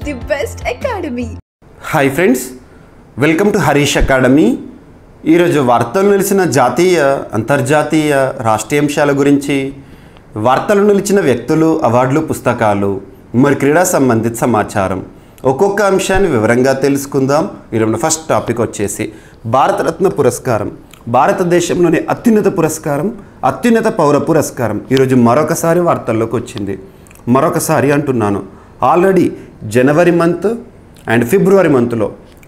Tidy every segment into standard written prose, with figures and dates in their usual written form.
the best academy. Hi friends, welcome to Harish academy. ఈరోజు వార్తలు నిలిచిన జాతీయ అంతర్జాతీయ రాష్ట్రీయ అంశాల గురించి, వార్తలు నిలిచిన వ్యక్తులు, అవార్డులు, పుస్తకాలు, మరి క్రీడా సంబంధిత సమాచారం ఒక్కొక్క అంశాన్ని వివరంగా తెలుసుకుందాం. ఈరోజు ఫస్ట్ టాపిక్ వచ్చేసి భారతరత్న పురస్కారం. భారతదేశంలోని అత్యున్నత పురస్కారం, అత్యున్నత పౌర పురస్కారం ఈరోజు మరొకసారి వార్తల్లోకి వచ్చింది. మరొకసారి అంటున్నాను, already January month and February మంత్లో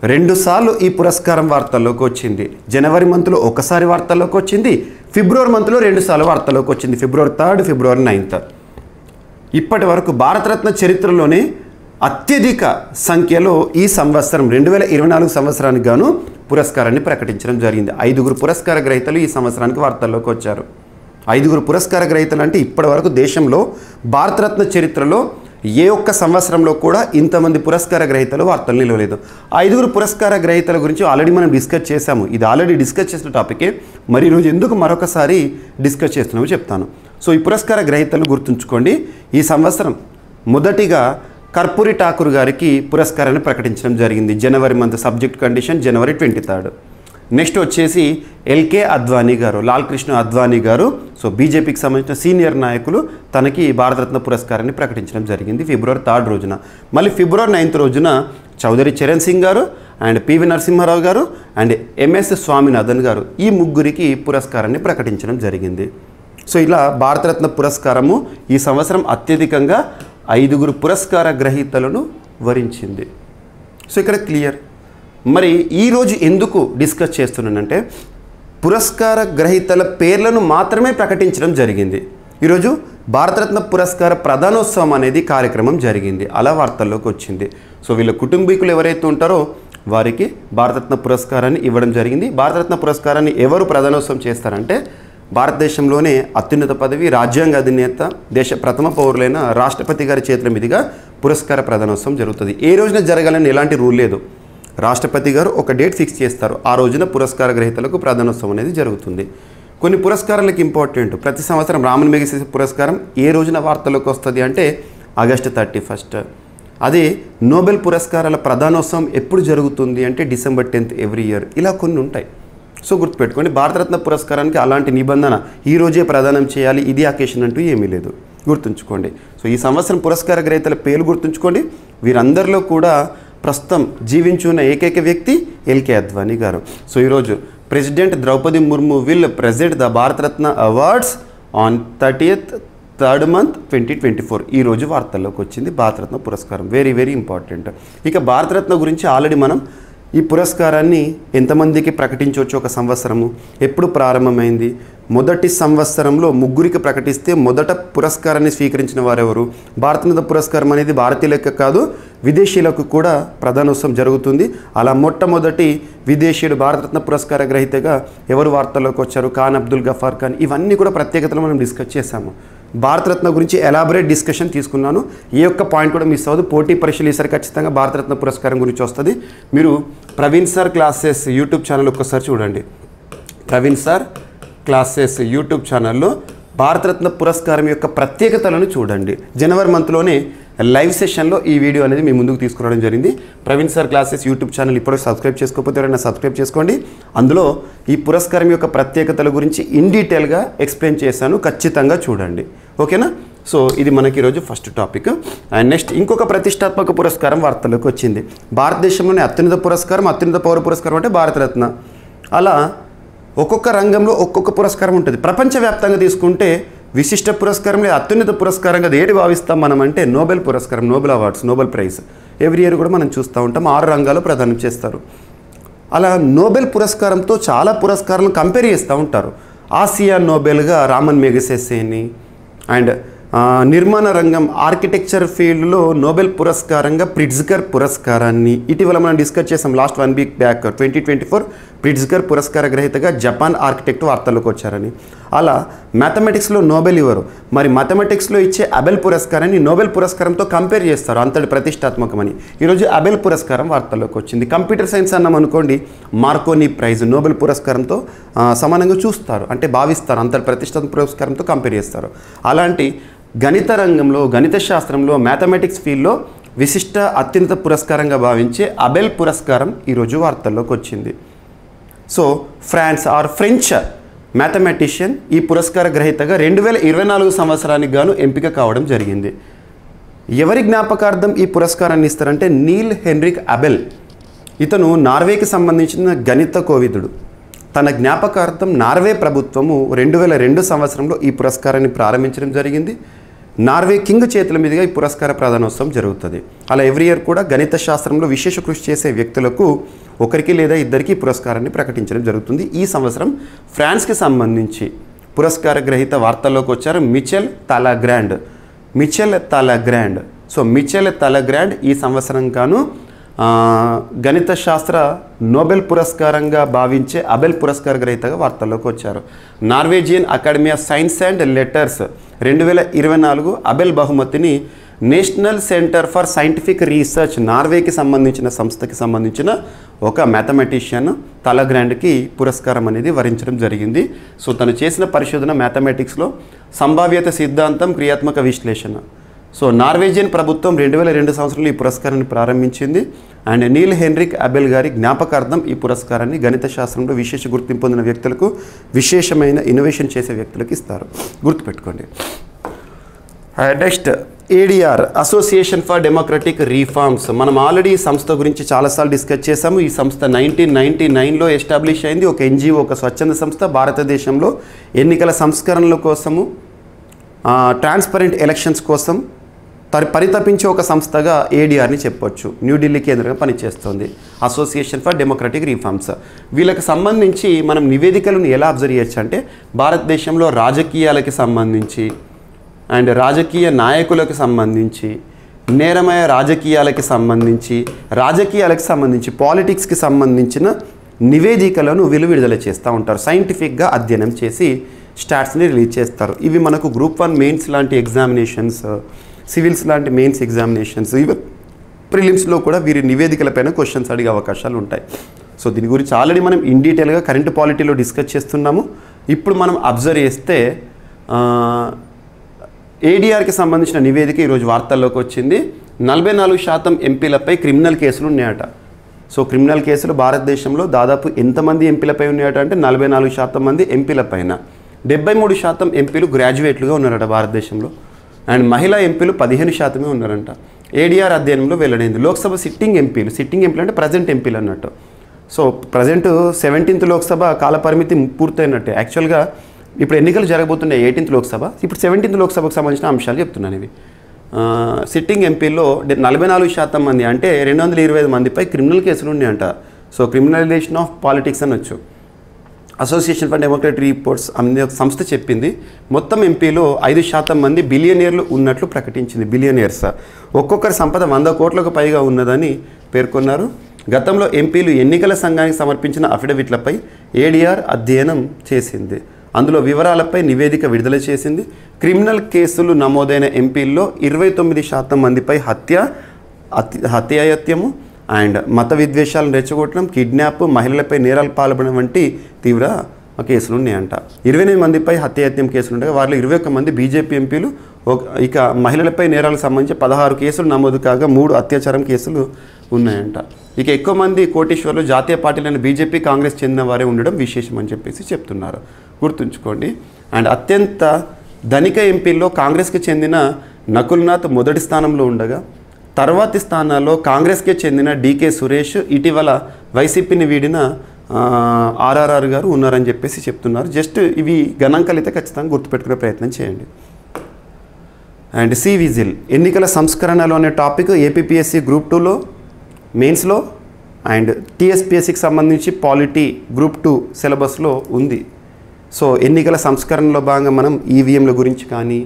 2 సార్లు ఈ పురస్కారం వార్తల్లోకి వచ్చింది. జనవరి మంత్లో ఒకసారి వార్తల్లోకి వచ్చింది, ఫిబ్రవరి మంత్లో 2 సార్లు వార్తల్లోకి వచ్చింది. ఫిబ్రవరి 3, ఫిబ్రవరి 9. ఇప్పటి వరకు భారతరత్న చరిత్రలోనే అత్యధిక సంఖ్యలో ఈ సంవత్సరం 2024 సంవత్సరానికి గాను పురస్కారాన్ని ప్రకటించడం జరిగింది. 5గురు పురస్కార గ్రహీతలు ఈ సంవత్సరానికి వార్తల్లోకి వచ్చారు. 5గురు పురస్కార గ్రహీతలు అంటే ఇప్పటి వరకు దేశంలో భారతరత్న చరిత్రలో ఏ ఒక్క సంవత్సరంలో కూడా ఇంతమంది పురస్కార గ్రహీతలు వార్తలు నిలవలేదు. 5గురు పురస్కార గ్రహీతల గురించి ఆల్రెడీ మనం డిస్కస్ చేశాము. ఇది ఆల్రెడీ డిస్కస్ చేసిన టాపికే, మరి ఈరోజు ఎందుకు మరొకసారి డిస్కస్ చేస్తున్నామో చెప్తాను. సో ఈ పురస్కార గ్రహీతలు గుర్తుంచుకోండి. ఈ సంవత్సరం మొదటిగా కర్పూరి ఠాకూర్ గారికి పురస్కారాన్ని ప్రకటించడం జరిగింది. జనవరి మంత్ సబ్జెక్ట్ కండిషన్ జనవరి 23. నెక్స్ట్ వచ్చేసి ఎల్కే అద్వానీ గారు, లాల్ కృష్ణ అద్వానీ గారు, సో బీజేపీకి సంబంధించిన సీనియర్ నాయకులు, తనకి భారతరత్న పురస్కారాన్ని ప్రకటించడం జరిగింది ఫిబ్రవరి 3 రోజున. మళ్ళీ ఫిబ్రవరి 9 రోజున చౌదరి చరణ్ సింగ్ గారు అండ్ పివి నరసింహారావు గారు అండ్ ఎంఎస్ స్వామినాథన్ గారు, ఈ ముగ్గురికి పురస్కారాన్ని ప్రకటించడం జరిగింది. సో ఇలా భారతరత్న పురస్కారము ఈ సంవత్సరం అత్యధికంగా 5గురు పురస్కార గ్రహీతలను వరించింది. సో ఇక్కడ క్లియర్. మరి ఈరోజు ఎందుకు డిస్కస్ చేస్తున్నానంటే, పురస్కార గ్రహీతల పేర్లను మాత్రమే ప్రకటించడం జరిగింది. ఈరోజు భారతరత్న పురస్కార ప్రధానోత్సవం అనేది కార్యక్రమం జరిగింది, అలా వార్తల్లోకి వచ్చింది. సో వీళ్ళ కుటుంబీకులు ఎవరైతే ఉంటారో వారికి భారతరత్న పురస్కారాన్ని ఇవ్వడం జరిగింది. భారతరత్న పురస్కారాన్ని ఎవరు ప్రధానోత్సవం చేస్తారంటే, భారతదేశంలోనే అత్యున్నత పదవి, రాజ్యాంగ అధినేత, దేశ ప్రథమ పౌరులైన రాష్ట్రపతి గారి చేతుల మీదుగా పురస్కార ప్రధానోత్సవం జరుగుతుంది. ఏ రోజున జరగాలని ఎలాంటి రూల్ లేదు. రాష్ట్రపతి గారు ఒక డేట్ ఫిక్స్ చేస్తారు, ఆ రోజున పురస్కార గ్రహీతలకు ప్రధానోత్సవం అనేది జరుగుతుంది. కొన్ని పురస్కారాలకు ఇంపార్టెంట్. ప్రతి సంవత్సరం రామన్ మెగసెసే పురస్కారం ఏ రోజున వార్తల్లోకి వస్తుంది అంటే ఆగస్టు 31. అదే నోబెల్ పురస్కారాల ప్రధానోత్సవం ఎప్పుడు జరుగుతుంది అంటే డిసెంబర్ 10 ఎవ్రీ ఇయర్. ఇలా కొన్ని ఉంటాయి. సో గుర్తుపెట్టుకోండి, భారతరత్న పురస్కారానికి అలాంటి నిబంధన ఈ రోజే ప్రదానం చేయాలి, ఇది అకేషన్ అంటూ ఏమీ లేదు, గుర్తుంచుకోండి. సో ఈ సంవత్సరం పురస్కార గ్రహీతల పేర్లు గుర్తుంచుకోండి. వీరందరిలో కూడా ప్రస్తుతం జీవించున్న ఏకైక వ్యక్తి ఎల్కే అద్వానీ గారు. సో ఈరోజు president Draupadi Murmu will present the Bharat Ratna awards on 30th 3rd month 2024. ఈరోజు వార్తల్లోకి వచ్చింది భారతరత్న పురస్కారం. Very very important. ఇక భారతరత్న గురించి ఆల్రెడీ మనం ఈ పురస్కారాన్ని ఎంతమందికి ప్రకటించవచ్చు, ఒక సంవత్సరము ఎప్పుడు ప్రారంభమైంది, మొదటి సంవత్సరంలో 3గురికి ప్రకటిస్తే మొదట పురస్కారాన్ని స్వీకరించిన వారెవరు, భారతరత్న పురస్కారం అనేది భారతీయులకు కాదు విదేశీయులకు కూడా ప్రధానోత్సవం జరుగుతుంది. అలా మొట్టమొదటి విదేశీయుడు భారతరత్న పురస్కార గ్రహీతగా ఎవరు వార్తల్లోకి వచ్చారు, ఖాన్ అబ్దుల్ గఫార్ ఖాన్. ఇవన్నీ కూడా ప్రత్యేకతలు మనం డిస్కస్ చేశాము. భారతరత్న గురించి ఎలాబరేట్ డిస్కషన్ తీసుకున్నాను. ఏ ఒక్క పాయింట్ కూడా మిస్ అవ్వదు. పోటీ పరీక్షలు ఈసారి ఖచ్చితంగా భారతరత్న పురస్కారం గురించి వస్తుంది. మీరు Praveen sir classes YouTube channel ఒక్కసారి చూడండి. ప్రవీణ్ సార్ క్లాసెస్ యూట్యూబ్ ఛానల్లో భారతరత్న పురస్కారం యొక్క ప్రత్యేకతలను చూడండి. జనవరి మంత్లోనే లైవ్ సెషన్లో ఈ వీడియో అనేది మీ ముందుకు తీసుకురావడం జరిగింది. Praveen sir classes YouTube channel ఇప్పటివరకు సబ్స్క్రైబ్ చేసుకోకపోతే ఎవరైనా సబ్స్క్రైబ్ చేసుకోండి. అందులో ఈ పురస్కారం యొక్క ప్రత్యేకతల గురించి ఇన్ డీటెయిల్గా ఎక్స్ప్లెయిన్ చేశాను, ఖచ్చితంగా చూడండి. ఓకేనా? సో ఇది మనకి ఈరోజు ఫస్ట్ టాపిక్. అండ్ నెక్స్ట్ ఇంకొక ప్రతిష్టాత్మక పురస్కారం వార్తల్లోకి వచ్చింది. భారతదేశంలోనే అత్యున్నత పురస్కారం, అత్యున్నత పౌర పురస్కారం అంటే భారతరత్న. అలా ఒక్కొక్క రంగంలో ఒక్కొక్క పురస్కారం ఉంటుంది. ప్రపంచవ్యాప్తంగా తీసుకుంటే విశిష్ట పురస్కారం లేదా అత్యున్నత పురస్కారంగా ఏది భావిస్తాం మనం అంటే నోబెల్ పురస్కారం, Nobel awards, Nobel prize every year కూడా మనం చూస్తూ ఉంటాం. 6 రంగాలు ప్రదానం చేస్తారు. అలా నోబెల్ పురస్కారంతో చాలా పురస్కారాలను కంపేర్ చేస్తూ ఉంటారు. ఆసియా నోబెల్గా రామన్ మెగసెసేని అండ్ నిర్మాణ రంగం ఆర్కిటెక్చర్ ఫీల్డ్లో నోబెల్ పురస్కారంగా ప్రిట్జ్కర్ పురస్కారాన్ని ఇటీవల మనం డిస్కస్ చేసాం. లాస్ట్ 1 వీక్ బ్యాక్ 2024 ప్రిట్జ్కర్ పురస్కార గ్రహీతగా జపాన్ ఆర్కిటెక్ట్ వార్తల్లోకి వచ్చారని. అలా మ్యాథమెటిక్స్లో నోబెల్ ఇవ్వరు, మరి మ్యాథమెటిక్స్లో ఇచ్చే అబెల్ పురస్కారాన్ని నోబెల్ పురస్కారంతో కంపేర్ చేస్తారు, అంతటి ప్రతిష్టాత్మకమని. ఈరోజు అబెల్ పురస్కారం వార్తల్లోకి వచ్చింది. కంప్యూటర్ సైన్స్ అన్నాం అనుకోండి, మార్కోనీ ప్రైజ్ నోబెల్ పురస్కారంతో సమానంగా చూస్తారు, అంటే భావిస్తారు, అంతటి ప్రతిష్టాత్మక పురస్కారంతో కంపేర్ చేస్తారు. అలాంటి గణిత రంగంలో, గణిత శాస్త్రంలో, మ్యాథమెటిక్స్ ఫీల్డ్లో విశిష్ట అత్యున్నత పురస్కారంగా భావించే అబెల్ పురస్కారం ఈరోజు వార్తల్లోకి వచ్చింది. సో ఫ్రెంచ్ మ్యాథమెటిషియన్ ఈ పురస్కార గ్రహీతగా 2024 సంవత్సరానికి గాను ఎంపిక కావడం జరిగింది. ఎవరి జ్ఞాపకార్థం ఈ పురస్కారాన్ని ఇస్తారంటే నీల్ హెన్రిక్ అబెల్. ఇతను నార్వేకి సంబంధించిన గణిత కోవిదుడు. తన జ్ఞాపకార్థం నార్వే ప్రభుత్వము 2002 సంవత్సరంలో ఈ పురస్కారాన్ని ప్రారంభించడం జరిగింది. నార్వే కింగ్ చేతుల మీదుగా ఈ పురస్కార ప్రదానోత్సవం జరుగుతుంది. అలా ఎవ్రీ ఇయర్ కూడా గణిత శాస్త్రంలో విశేష కృషి చేసే వ్యక్తులకు ఒకరికి లేదా ఇద్దరికి పురస్కారాన్ని ప్రకటించడం జరుగుతుంది. ఈ సంవత్సరం ఫ్రాన్స్కి సంబంధించి పురస్కార గ్రహీత వార్తల్లోకి వచ్చారు మిచెల్ తాలాగ్రాండ్. సో మిచెల్ తాలాగ్రాండ్ ఈ సంవత్సరం గాను గణిత శాస్త్ర నోబెల్ పురస్కారంగా భావించే అబెల్ పురస్కార గ్రహీతగా వార్తల్లోకి వచ్చారు. Norwegian academy of science and letters 2024 Abel బహుమతిని national centre for scientific research నార్వేకి సంబంధించిన సంస్థకి సంబంధించిన ఒక మ్యాథమెటిషియన్ తాలాగ్రాండ్కి పురస్కారం అనేది వరించడం జరిగింది. సో తను చేసిన పరిశోధన మ్యాథమెటిక్స్లో సంభావ్యత సిద్ధాంతం, క్రియాత్మక విశ్లేషణ. సో నార్వేజియన్ ప్రభుత్వం 2002 సంవత్సరంలో ఈ పురస్కారాన్ని ప్రారంభించింది. అండ్ నీల్ హెన్రిక్ అబెల్ గారి జ్ఞాపకార్థం ఈ పురస్కారాన్ని గణిత శాస్త్రంలో విశేష గుర్తింపు పొందిన వ్యక్తులకు, విశేషమైన ఇన్నోవేషన్ చేసే వ్యక్తులకు ఇస్తారు. గుర్తుపెట్టుకోండి. Next ADR, association for democratic reforms. మనం ఆల్రెడీ ఈ సంస్థ గురించి చాలాసార్లు డిస్కస్ చేసాము. ఈ సంస్థ 1999లో ఎస్టాబ్లిష్ అయింది. ఒక ఎన్జిఓ, ఒక స్వచ్ఛంద సంస్థ. భారతదేశంలో ఎన్నికల సంస్కరణల కోసము, ట్రాన్స్పరెంట్ ఎలక్షన్స్ కోసం పరితపించే ఒక సంస్థగా ఏడిఆర్ని చెప్పొచ్చు. న్యూఢిల్లీ కేంద్రంగా పనిచేస్తుంది. Association for democratic reforms. వీళ్ళకి సంబంధించి మనం నివేదికలను ఎలా అబ్జర్వ్ చేయొచ్చు అంటే భారతదేశంలో రాజకీయాలకి సంబంధించి అండ్ రాజకీయ నాయకులకు సంబంధించి, నేరమయ రాజకీయాలకి సంబంధించి పాలిటిక్స్కి సంబంధించిన నివేదికలను వీళ్ళు విడుదల చేస్తూ ఉంటారు. సైంటిఫిక్గా అధ్యయనం చేసి స్టాట్స్ని రిలీజ్ చేస్తారు. ఇవి మనకు గ్రూప్ 1 మెయిన్స్ లాంటి ఎగ్జామినేషన్స్, సివిల్స్ లాంటి మెయిన్స్ ఎగ్జామినేషన్స్, ఈవెన్ ప్రిలిమ్స్లో కూడా వీరి నివేదికలపైన క్వశ్చన్స్ అడిగే అవకాశాలు ఉంటాయి. సో దీని గురించి ఆల్రెడీ మనం ఇన్ డీటెయిల్గా కరెంట్ పాలిటీలో డిస్కస్ చేస్తున్నాము. ఇప్పుడు మనం అబ్జర్వ్ చేస్తే ఏడిఆర్కి సంబంధించిన నివేదిక ఈరోజు వార్తల్లోకి వచ్చింది. 44% ఎంపీలపై క్రిమినల్ కేసులు ఉన్నాయట. సో క్రిమినల్ కేసులు భారతదేశంలో దాదాపు ఎంతమంది ఎంపీలపై ఉన్నాయట అంటే 44% మంది ఎంపీలపైన. 73% ఎంపీలు గ్రాడ్యుయేట్లుగా ఉన్నారట భారతదేశంలో. అండ్ మహిళా ఎంపీలు 15% ఉన్నారంట. ఏడిఆర్ అధ్యయనంలో వెల్లడైంది. లోక్సభ సిట్టింగ్ ఎంపీలు అంటే ప్రజెంట్ ఎంపీలు అన్నట్టు. సో ప్రజెంట్ 17th లోక్సభ కాలపరిమితి పూర్తయినట్టే. యాక్చువల్గా ఇప్పుడు ఎన్నికలు జరగబోతున్నాయి 18th లోక్సభ. ఇప్పుడు 17th లోక్సభకు సంబంధించిన అంశాలు చెప్తున్నాను ఇవి. సిట్టింగ్ ఎంపీల్లో 44% మంది అంటే 225 మందిపై క్రిమినల్ కేసులు ఉన్నాయంట. సో క్రిమినలైజేషన్ ఆఫ్ పాలిటిక్స్ అనొచ్చు. అసోసియేషన్ ఫర్ డెమోక్రటిక్ రిపోర్ట్స్ అనే సంస్థ చెప్పింది. మొత్తం ఎంపీలో 5% మంది బిలియనియర్లు ఉన్నట్లు ప్రకటించింది. బిలియనియర్స్. ఒక్కొక్కరి సంపద 100 కోట్లకు పైగా ఉన్నదని పేర్కొన్నారు. గతంలో ఎంపీలు ఎన్నికల సంఘానికి సమర్పించిన అఫిడవిట్లపై ఏడిఆర్ అధ్యయనం చేసింది. అందులో వివరాలపై నివేదిక విడుదల చేసింది. క్రిమినల్ కేసులు నమోదైన ఎంపీల్లో 29% మందిపై హత్యాయత్యము అండ్ మత విద్వేషాలను రెచ్చగొట్టడం, కిడ్నాప్, మహిళలపై నేరాలు పాల్పడడం వంటి తీవ్ర కేసులు ఉన్నాయంట. 28 మందిపై హత్యాయత్నం కేసులు ఉండగా వారిలో 21 మంది బీజేపీ ఎంపీలు. ఇక మహిళలపై నేరాలకు సంబంధించి 16 కేసులు నమోదు కాగా 3 అత్యాచారం కేసులు ఉన్నాయంట. ఇక ఎక్కువ మంది కోటీశ్వర్లు జాతీయ పార్టీలైన బీజేపీ, కాంగ్రెస్ చెందిన వారే ఉండడం విశేషం అని చెప్పేసి చెప్తున్నారు. గుర్తుంచుకోండి. అండ్ అత్యంత ధనిక ఎంపీల్లో కాంగ్రెస్కి చెందిన నకుల్నాథ్ మొదటి స్థానంలో ఉండగా తర్వాతి స్థానాల్లో కాంగ్రెస్కే చెందిన డీకే సురేష్, ఇటీవల వైసీపీని వీడిన ఆర్ఆర్ఆర్ గారు ఉన్నారని చెప్పేసి చెప్తున్నారు. జస్ట్ ఇవి గణాంకాలు అయితే ఖచ్చితంగా గుర్తుపెట్టుకునే ప్రయత్నం చేయండి. అండ్ సి విజిల్, ఎన్నికల సంస్కరణలో అనే టాపిక్ ఏపీపీఎస్సీ గ్రూప్ 2లో మెయిన్స్లో అండ్ టీఎస్పీఎస్సీకి సంబంధించి పాలిటీ గ్రూప్ 2 సిలబస్లో ఉంది. సో ఎన్నికల సంస్కరణలో భాగంగా మనం ఈవీఎంల గురించి కానీ,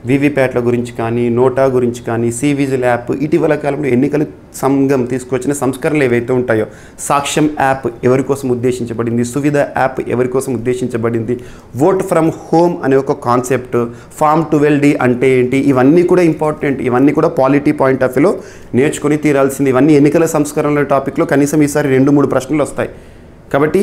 వీవీప్యాట్ల గురించి కానీ, నోటా గురించి కానీ, సి విజిల్ యాప్, ఇటీవల కాలంలో ఎన్నికల సంఘం తీసుకొచ్చిన సంస్కరణలు ఏవైతే ఉంటాయో, సాక్ష్యం యాప్ ఎవరి కోసం ఉద్దేశించబడింది, సువిధ యాప్ ఎవరి కోసం ఉద్దేశించబడింది, ఓట్ ఫ్రమ్ హోమ్ అనే ఒక కాన్సెప్ట్, ఫామ్ 12D అంటే ఏంటి, ఇవన్నీ కూడా ఇంపార్టెంట్. ఇవన్నీ కూడా పాలిటీ పాయింట్ ఆఫ్ వ్యూలో నేర్చుకొని తీరాల్సింది. ఇవన్నీ ఎన్నికల సంస్కరణల టాపిక్లో కనీసం ఈసారి 2-3 ప్రశ్నలు వస్తాయి. కాబట్టి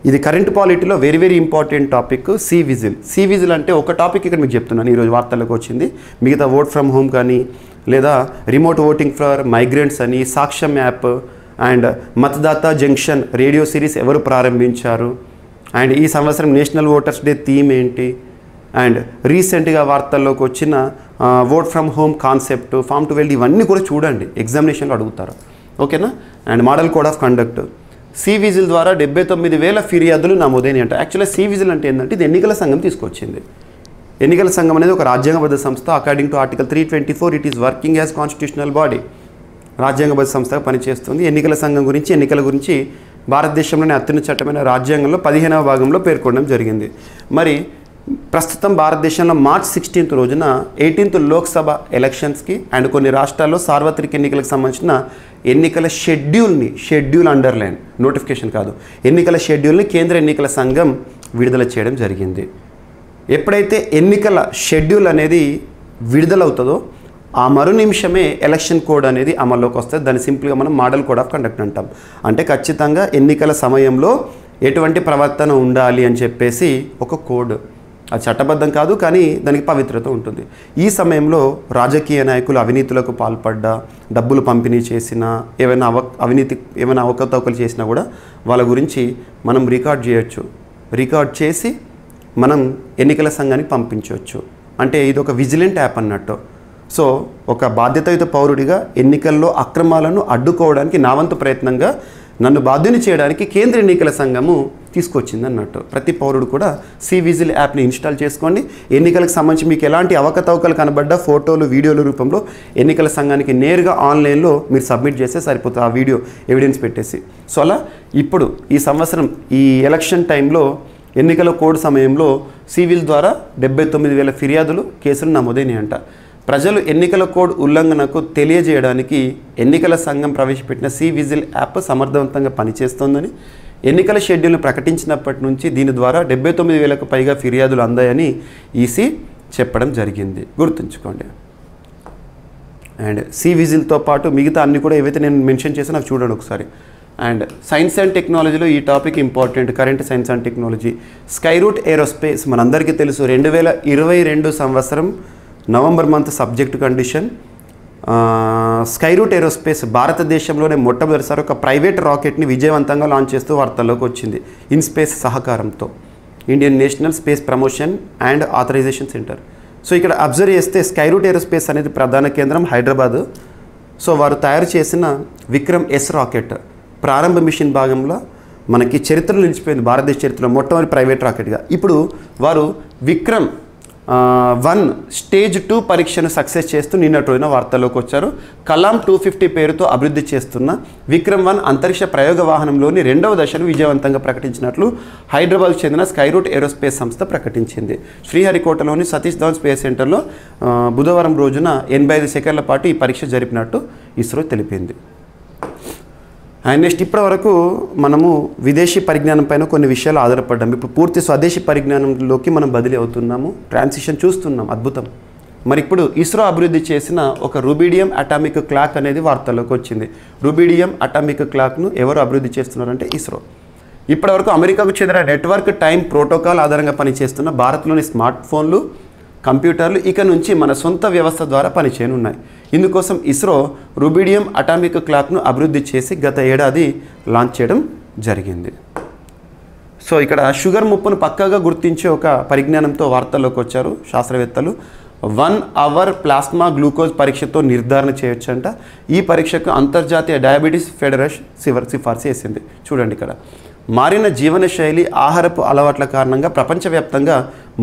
ఇది కరెంట్ పాలిటీలో very very important topic C vigil. C vigil అంటే ఒక టాపిక్ ఇక్కడ మీకు చెప్తున్నాను, ఈరోజు వార్తలకు వచ్చింది. మిగతా ఓట్ ఫ్రమ్ హోమ్ కానీ, లేదా రిమోట్ ఓటింగ్ ఫర్ మైగ్రెంట్స్ అని, సాక్ష్యం app and Matdata junction radio series ఎవరు ప్రారంభించారు, అండ్ ఈ సంవత్సరం నేషనల్ ఓటర్స్ డే థీమ్ ఏంటి, అండ్ రీసెంట్గా వార్తల్లోకి వచ్చిన vote from home concept, form to weld, ఇవన్నీ కూడా చూడండి, ఎగ్జామినేషన్లో అడుగుతారు. ఓకేనా. And model code of conduct, C vigil ద్వారా 79,000 ఫిర్యాదులు నమోదైనవి అంట. యాక్చువల్గా సి విజిల్ అంటే ఏంటంటే ఇది ఎన్నికల సంఘం తీసుకొచ్చింది. ఎన్నికల సంఘం అనేది ఒక రాజ్యాంగబద్ధ సంస్థ. According to article 324 it is working as constitutional body. రాజ్యాంగబద్ధ సంస్థగా పనిచేస్తుంది. ఎన్నికల సంఘం గురించి, ఎన్నికల గురించి భారతదేశంలోని అత్యున్నత చట్టమైన రాజ్యాంగంలో 15వ భాగంలో పేర్కొనడం జరిగింది. మరి ప్రస్తుతం భారతదేశంలో మార్చ్ 16th రోజున 18th లోక్సభ ఎలక్షన్స్కి అండ్ కొన్ని రాష్ట్రాల్లో సార్వత్రిక ఎన్నికలకు సంబంధించిన ఎన్నికల షెడ్యూల్ అండర్లైన్, నోటిఫికేషన్ కాదు, ఎన్నికల షెడ్యూల్ని కేంద్ర ఎన్నికల సంఘం విడుదల చేయడం జరిగింది. ఎప్పుడైతే ఎన్నికల షెడ్యూల్ అనేది విడుదలవుతుందో ఆ మరు నిమిషమే ఎలక్షన్ కోడ్ అనేది అమల్లోకి వస్తుంది. దాన్ని సింపుల్గా మనం మోడల్ కోడ్ ఆఫ్ కండక్ట్ అంటాం. అంటే ఖచ్చితంగా ఎన్నికల సమయంలో ఎటువంటి ప్రవర్తన ఉండాలి అని చెప్పేసి ఒక కోడ్. అది చట్టబద్ధం కాదు, కానీ దానికి పవిత్రత ఉంటుంది. ఈ సమయంలో రాజకీయ నాయకులు అవినీతులకు పాల్పడ్డా, డబ్బులు పంపిణీ చేసినా, ఏమైనా అవకతవకలు చేసినా కూడా వాళ్ళ గురించి మనం రికార్డ్ చేయొచ్చు. రికార్డ్ చేసి మనం ఎన్నికల సంఘానికి పంపించవచ్చు. అంటే ఇది ఒక విజిలెంట్ యాప్ అన్నట్టు. సో ఒక బాధ్యతాయుత పౌరుడిగా ఎన్నికల్లో అక్రమాలను అడ్డుకోవడానికి నా వంతు ప్రయత్నంగా నన్ను బాధ్యుని చేయడానికి కేంద్ర ఎన్నికల సంఘము తీసుకొచ్చింది అన్నట్టు. ప్రతి పౌరుడు కూడా సి విజిల్ యాప్ని ఇన్స్టాల్ చేసుకోండి. ఎన్నికలకు సంబంధించి మీకు ఎలాంటి అవకతవకలు కనబడ్డా ఫోటోలు, వీడియోల రూపంలో ఎన్నికల సంఘానికి నేరుగా ఆన్లైన్లో మీరు సబ్మిట్ చేస్తే సరిపోతుంది, ఆ వీడియో ఎవిడెన్స్ పెట్టేసి. సో అలా ఇప్పుడు ఈ సంవత్సరం ఈ ఎలక్షన్ టైంలో ఎన్నికల కోడ్ సమయంలో సివిల్ ద్వారా 79,000 ఫిర్యాదులు, కేసులు నమోదైనాయంట. ప్రజలు ఎన్నికల కోడ్ ఉల్లంఘనకు తెలియజేయడానికి ఎన్నికల సంఘం ప్రవేశపెట్టిన సి విజిల్ యాప్ సమర్థవంతంగా పనిచేస్తోందని, ఎన్నికల షెడ్యూల్ను ప్రకటించినప్పటి నుంచి దీని ద్వారా 79,000కు పైగా ఫిర్యాదులు అందాయని ఈసీ చెప్పడం జరిగింది. గుర్తుంచుకోండి. అండ్ సి విజిల్తో పాటు మిగతా అన్ని కూడా ఏవైతే నేను మెన్షన్ చేసానో అవి చూడండి ఒకసారి. అండ్ సైన్స్ అండ్ టెక్నాలజీలో ఈ topic important. Current science and technology, Skyroot aerospace మనందరికీ తెలుసు. 2022 సంవత్సరం November month subject condition. Skyroot aerospace భారతదేశంలోనే మొట్టమొదటిసారి ఒక ప్రైవేట్ రాకెట్ని విజయవంతంగా లాంచ్ చేస్తూ వార్తల్లోకి వచ్చింది. ఇన్స్పేస్ సహకారంతో, Indian National Space Promotion and Authorization Centre. So ఇక్కడ అబ్జర్వ్ చేస్తే స్కైరూట్ ఏరోస్పేస్ అనేది ప్రధాన కేంద్రం హైదరాబాద్. సో వారు తయారు చేసిన విక్రమ్ ఎస్ రాకెట్ ప్రారంభ మిషన్ భాగంలో మనకి చరిత్రలో నిలిచిపోయింది. భారతదేశ చరిత్రలో మొట్టమొదటి ప్రైవేట్ రాకెట్గా. ఇప్పుడు వారు విక్రమ్ 1 స్టేజ్ 2 పరీక్షను సక్సెస్ చేస్తూ నిన్నటి రోజున వార్తల్లోకి వచ్చారు. కలాం 250 పేరుతో అభివృద్ధి చేస్తున్న విక్రమ్ 1 అంతరిక్ష ప్రయోగ వాహనంలోని 2వ దశను విజయవంతంగా ప్రకటించినట్లు హైదరాబాద్కు చెందిన స్కైరూట్ ఏరోస్పేస్ సంస్థ ప్రకటించింది. శ్రీహరికోటలోని సతీష్ ధావన్ స్పేస్ సెంటర్లో బుధవారం రోజున 85 సెకండ్ల పాటు ఈ పరీక్ష జరిపినట్టు ఇస్రో తెలిపింది. అండ్ నెక్స్ట్, ఇప్పటి వరకు మనము విదేశీ పరిజ్ఞానం పైన కొన్ని విషయాలు ఆధారపడ్డాం. ఇప్పుడు పూర్తి స్వదేశీ పరిజ్ఞానంలోకి మనం బదిలీ అవుతున్నాము, ట్రాన్సిషన్ చూస్తున్నాం. అద్భుతం. మరి ఇప్పుడు ఇస్రో అభివృద్ధి చేసిన ఒక రూబిడియం అటామిక్ క్లాక్ అనేది వార్తల్లోకి వచ్చింది. రూబిడియం అటామిక్ క్లాక్ను ఎవరు అభివృద్ధి చేస్తున్నారంటే ఇస్రో. ఇప్పటివరకు అమెరికాకు చెందిన నెట్వర్క్ టైం ప్రోటోకాల్ ఆధారంగా పనిచేస్తున్న భారత్లోని స్మార్ట్ ఫోన్లు, కంప్యూటర్లు ఇక నుంచి మన సొంత వ్యవస్థ ద్వారా పనిచేయనున్నాయి. ఇందుకోసం ఇస్రో రూబిడియం అటామిక్ క్లాక్ను అభివృద్ధి చేసి గత ఏడాది లాంచ్ చేయడం జరిగింది. సో ఇక్కడ షుగర్ ముప్పును పక్కాగా గుర్తించే ఒక పరిజ్ఞానంతో వార్తల్లోకి వచ్చారు శాస్త్రవేత్తలు. 1 అవర్ ప్లాస్మా గ్లూకోజ్ పరీక్షతో నిర్ధారణ చేయొచ్చంట. ఈ పరీక్షకు అంతర్జాతీయ డయాబెటీస్ ఫెడరేషన్ సిఫార్సు చేసింది. చూడండి, ఇక్కడ మారిన జీవనశైలి, ఆహారపు అలవాట్ల కారణంగా ప్రపంచవ్యాప్తంగా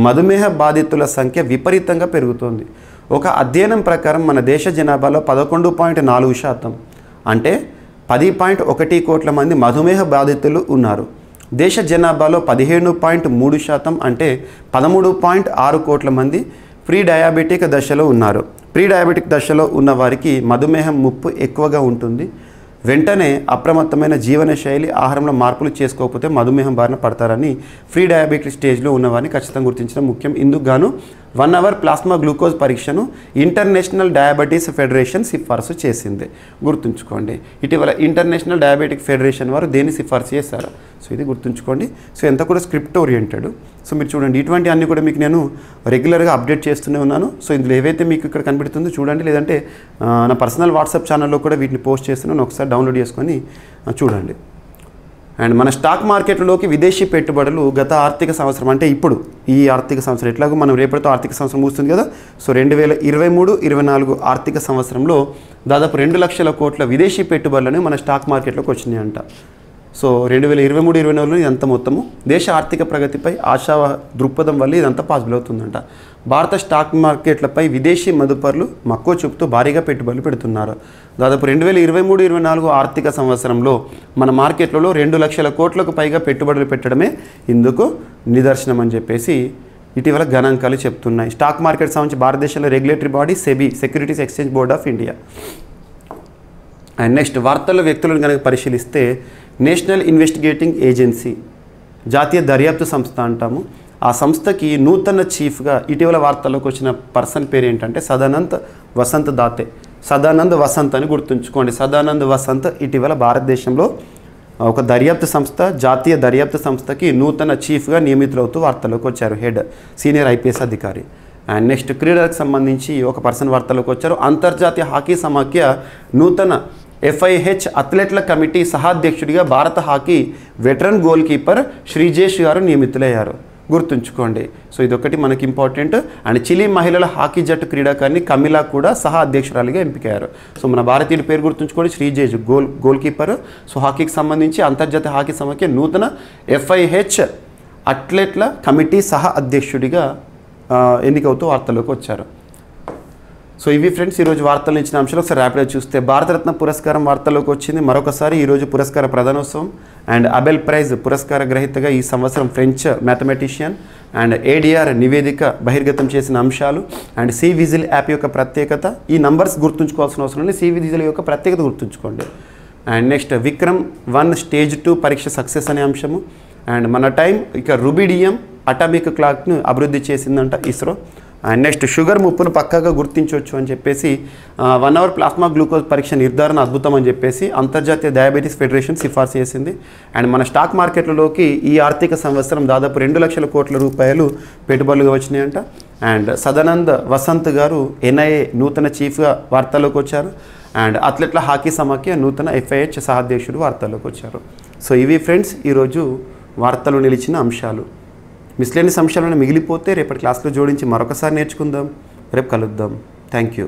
మధుమేహ బాధితుల సంఖ్య విపరీతంగా పెరుగుతోంది. ఒక అధ్యయనం ప్రకారం మన దేశ జనాభాలో 11.4% అంటే 10.1 కోట్ల మంది మధుమేహ బాధితులు ఉన్నారు. దేశ జనాభాలో 17.3% అంటే 13.6 కోట్ల మంది ప్రీ డయాబెటిక్ దశలో ఉన్నారు. ప్రీ డయాబెటిక్ దశలో ఉన్న వారికి మధుమేహం ముప్పు ఎక్కువగా ఉంటుంది. వెంటనే అప్రమత్తమైన జీవనశైలి, ఆహారంలో మార్పులు చేసుకోకపోతే మధుమేహం బారిన పడతారని ప్రీ డయాబెటిక్ స్టేజ్లో ఉన్నవారిని ఖచ్చితంగా గుర్తించడం ముఖ్యం. ఇందుకు గాను 1 అవర్ ప్లాస్మా గ్లూకోజ్ పరీక్షను ఇంటర్నేషనల్ డయాబెటీస్ ఫెడరేషన్ సిఫార్సు చేసింది. గుర్తుంచుకోండి, ఇటీవల ఇంటర్నేషనల్ డయాబెటిక్ ఫెడరేషన్ వారు దేన్ని సిఫార్సు చేశారు. సో ఇది గుర్తుంచుకోండి. సో ఎంత కూడా స్క్రిప్ట్ ఓరియంటెడ్. సో మీరు చూడండి, ఇటువంటి అన్నీ కూడా మీకు నేను రెగ్యులర్గా అప్డేట్ చేస్తూనే ఉన్నాను. సో ఇందులో ఏవైతే మీకు ఇక్కడ కనిపెడుతుందో చూడండి, లేదంటే నా పర్సనల్ వాట్సాప్ ఛానల్లో కూడా వీటిని పోస్ట్ చేస్తున్నాను, ఒకసారి డౌన్లోడ్ చేసుకొని చూడండి. అండ్ మన స్టాక్ మార్కెట్లోకి విదేశీ పెట్టుబడులు గత ఆర్థిక సంవత్సరం, అంటే ఇప్పుడు ఈ ఆర్థిక సంవత్సరం ఎట్లాగో మనం రేపటితో ఆర్థిక సంవత్సరం ముగుస్తుంది కదా, సో 2023-24 ఆర్థిక సంవత్సరంలో దాదాపు 2 లక్షల కోట్ల విదేశీ పెట్టుబడులను మన స్టాక్ మార్కెట్లోకి వచ్చినాయంట. సో 2023-24లో ఇదంతా మొత్తము దేశ ఆర్థిక ప్రగతిపై ఆశా దృక్పథం వల్ల ఇదంతా పాసిబుల్ అవుతుందంట. భారత స్టాక్ మార్కెట్లపై విదేశీ మదుపర్లు మక్కువ చూపుతూ భారీగా పెట్టుబడులు పెడుతున్నారు. దాదాపు 2023-24 ఆర్థిక సంవత్సరంలో మన మార్కెట్లలో 2 లక్షల కోట్లకు పైగా పెట్టుబడులు పెట్టడమే ఇందుకు నిదర్శనం అని చెప్పేసి ఇటీవల గణాంకాలు చెప్తున్నాయి. స్టాక్ మార్కెట్ సంబంధించి భారతదేశంలో regulatory body SEBI, securities exchange board of India. And next వార్తల్లో వ్యక్తులను కనుక పరిశీలిస్తే నేషనల్ ఇన్వెస్టిగేటింగ్ ఏజెన్సీ, జాతీయ దర్యాప్తు సంస్థ అంటాము. ఆ సంస్థకి నూతన చీఫ్గా ఇటీవల వార్తల్లోకి వచ్చిన పర్సన్ పేరు ఏంటంటే సదానంద్ వసంత్ దాతే. సదానంద్ వసంత్ అని గుర్తుంచుకోండి. సదానంద్ వసంత్ ఇటీవల భారతదేశంలో ఒక దర్యాప్తు సంస్థ, జాతీయ దర్యాప్తు సంస్థకి నూతన చీఫ్గా నియమితులవుతూ వార్తల్లోకి వచ్చారు, హెడ్ సీనియర్ ఐపీఎస్ అధికారి. అండ్ నెక్స్ట్ క్రీడలకు సంబంధించి ఒక పర్సన్ వార్తల్లోకి వచ్చారు. అంతర్జాతీయ హాకీ సమాఖ్య నూతన FIH అథ్లెట్ల కమిటీ సహాధ్యక్షుడిగా భారత hockey veteran goal keeper Sreejesh గారు నియమితులయ్యారు, గుర్తుంచుకోండి. సో ఇదొకటి మనకి ఇంపార్టెంట్. అండ్ చిలీ మహిళల హాకీ జట్టు క్రీడాకారిణి కమిలా కూడా సహా అధ్యక్షురాలిగా ఎంపికయ్యారు. సో మన భారతీయుడి పేరు గుర్తుంచుకోండి, శ్రీజేష్ గోల్ కీపర్. సో హాకీకి సంబంధించి అంతర్జాతీయ హాకీ సమాఖ్య నూతన FIH అథ్లెట్ల కమిటీ సహా అధ్యక్షుడిగా ఎన్నికవుతూ వార్తల్లోకి వచ్చారు. సో ఇవి ఫ్రెండ్స్ ఈరోజు వార్తలు ఇచ్చిన అంశాలు. ఒకసారి ర్యాపిడ్గా చూస్తే భారతరత్న పురస్కారం వార్తల్లోకి వచ్చింది. మరొకసారి ఈరోజు పురస్కార ప్రదానోత్సవం. అండ్ అబెల్ ప్రైజ్ పురస్కార గ్రహీతగా ఈ సంవత్సరం ఫ్రెంచ్ మ్యాథమెటిషియన్ అండ్ ADR నివేదిక బహిర్గతం చేసిన అంశాలు. అండ్ సి విజిల్ యాప్ యొక్క ప్రత్యేకత, ఈ నంబర్స్ గుర్తుంచుకోవాల్సిన అవసరం లేదు, సి విజిల్ యొక్క ప్రత్యేకత గుర్తుంచుకోండి. అండ్ నెక్స్ట్ విక్రమ్ 1 స్టేజ్ 2 పరీక్ష సక్సెస్ అనే అంశము. అండ్ మన టైం ఇక రుబిడియం అటామిక్ క్లాక్ను అభివృద్ధి చేసిందంట ఇస్రో. అండ్ నెక్స్ట్ షుగర్ ముప్పును పక్కాగా గుర్తించవచ్చు అని చెప్పేసి 1 అవర్ ప్లాస్మా గ్లూకోజ్ పరీక్ష నిర్ధారణ అద్భుతం అని చెప్పేసి అంతర్జాతీయ డయాబెటీస్ ఫెడరేషన్ సిఫార్సు చేసింది. అండ్ మన స్టాక్ మార్కెట్లలోకి ఈ ఆర్థిక సంవత్సరం దాదాపు 2 లక్షల కోట్ల రూపాయలు పెట్టుబడులుగా వచ్చినాయంట. అండ్ సదానంద్ వసంత్ గారు NIA నూతన చీఫ్గా వార్తల్లోకి వచ్చారు. అండ్ అథ్లెట్ల హాకీ సమాఖ్య నూతన FIH సహాధ్యక్షుడు వార్తల్లోకి వచ్చారు. సో ఇవి ఫ్రెండ్స్ ఈరోజు వార్తలు నిలిచిన అంశాలు. మిస్లేనియస్ అంశాలను మిగిలిపోతే రేపటి క్లాస్లో జోడించి మరొకసారి నేర్చుకుందాం. రేపు కలుద్దాం. Thank you.